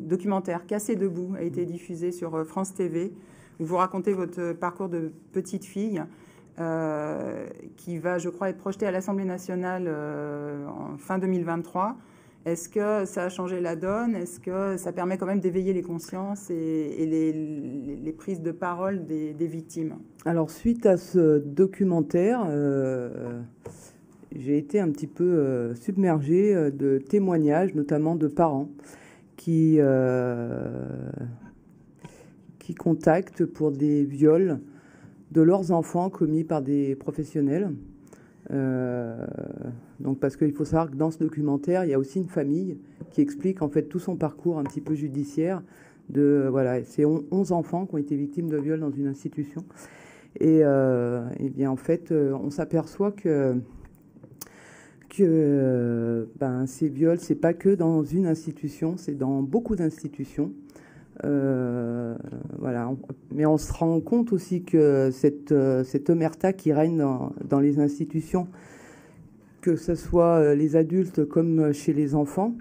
documentaire Cassé debout a été diffusé sur France TV, où vous racontez votre parcours de petite fille, qui va, je crois, être projeté à l'Assemblée nationale en fin 2023. Est-ce que ça a changé la donne? Est-ce que ça permet quand même d'éveiller les consciences et les prises de parole des victimes? Alors, suite à ce documentaire, j'ai été un petit peu submergée de témoignages, notamment de parents qui contactent pour des viols de leurs enfants commis par des professionnels. Donc parce qu'il faut savoir que dans ce documentaire, il y a aussi une famille qui explique en fait tout son parcours un petit peu judiciaire. Voilà, c'est 11 enfants qui ont été victimes de viols dans une institution. Et bien en fait, on s'aperçoit que ces viols, c'est pas que dans une institution, c'est dans beaucoup d'institutions. Voilà. Mais on se rend compte aussi que cette omerta qui règne dans les institutions, que ce soit les adultes comme chez les enfants,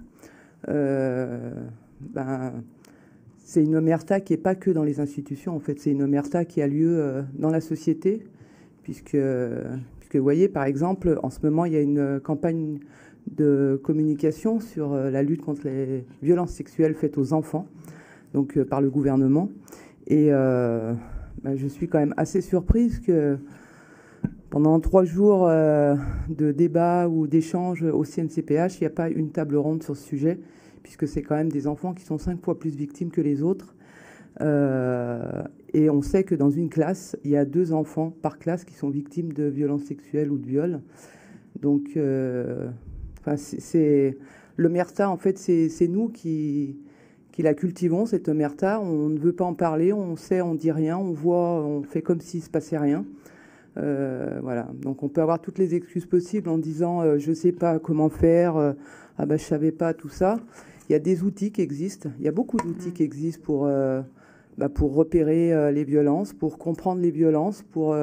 c'est une omerta qui n'est pas que dans les institutions. En fait, c'est une omerta qui a lieu dans la société, puisque vous voyez, par exemple, en ce moment, il y a une campagne de communication sur la lutte contre les violences sexuelles faites aux enfants, donc par le gouvernement. Et je suis quand même assez surprise que pendant 3 jours de débat ou d'échange au CNCPH, il n'y a pas une table ronde sur ce sujet, puisque c'est quand même des enfants qui sont 5 fois plus victimes que les autres. Et on sait que dans une classe, il y a 2 enfants par classe qui sont victimes de violences sexuelles ou de viols. Donc, l'omerta, en fait, c'est nous qui la cultivons, cette omerta. On ne veut pas en parler, on sait, on dit rien, on voit, on fait comme s'il ne se passait rien. Voilà. Donc on peut avoir toutes les excuses possibles en disant je ne sais pas comment faire, je ne savais pas, tout ça. Il y a des outils qui existent, il y a beaucoup d'outils qui existent pour repérer les violences, pour comprendre les violences, pour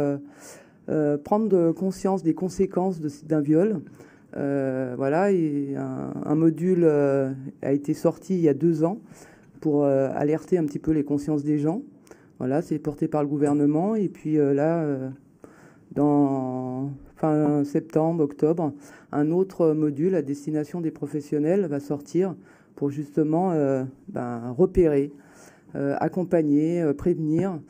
prendre conscience des conséquences d'un viol. Voilà, et un module a été sorti il y a 2 ans pour alerter un petit peu les consciences des gens. Voilà, c'est porté par le gouvernement. Et puis dans fin septembre, octobre, un autre module à destination des professionnels va sortir pour justement repérer, accompagner, prévenir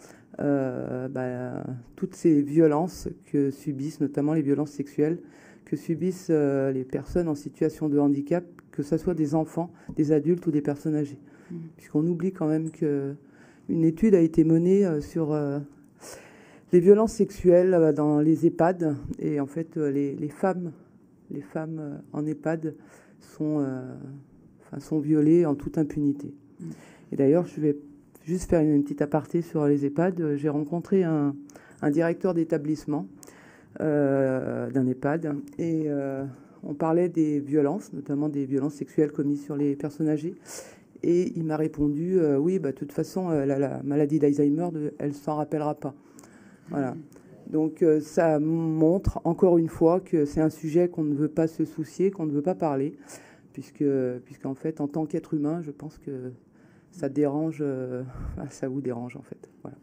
toutes ces violences que subissent, notamment les violences sexuelles, que subissent les personnes en situation de handicap, que ce soit des enfants, des adultes ou des personnes âgées. Puisqu'on oublie quand même qu'une étude a été menée sur les violences sexuelles dans les EHPAD. Et en fait, les femmes en EHPAD sont violées en toute impunité. Et d'ailleurs, je vais juste faire une petite aparté sur les EHPAD. J'ai rencontré un directeur d'établissement d'un EHPAD et on parlait des violences, notamment des violences sexuelles commises sur les personnes âgées. Et il m'a répondu oui, de toute façon, la maladie d'Alzheimer, elle ne s'en rappellera pas. Voilà. Donc ça montre encore une fois que c'est un sujet qu'on ne veut pas se soucier, qu'on ne veut pas parler, puisqu'en fait, en tant qu'être humain, je pense que ça dérange, ça vous dérange en fait. Voilà.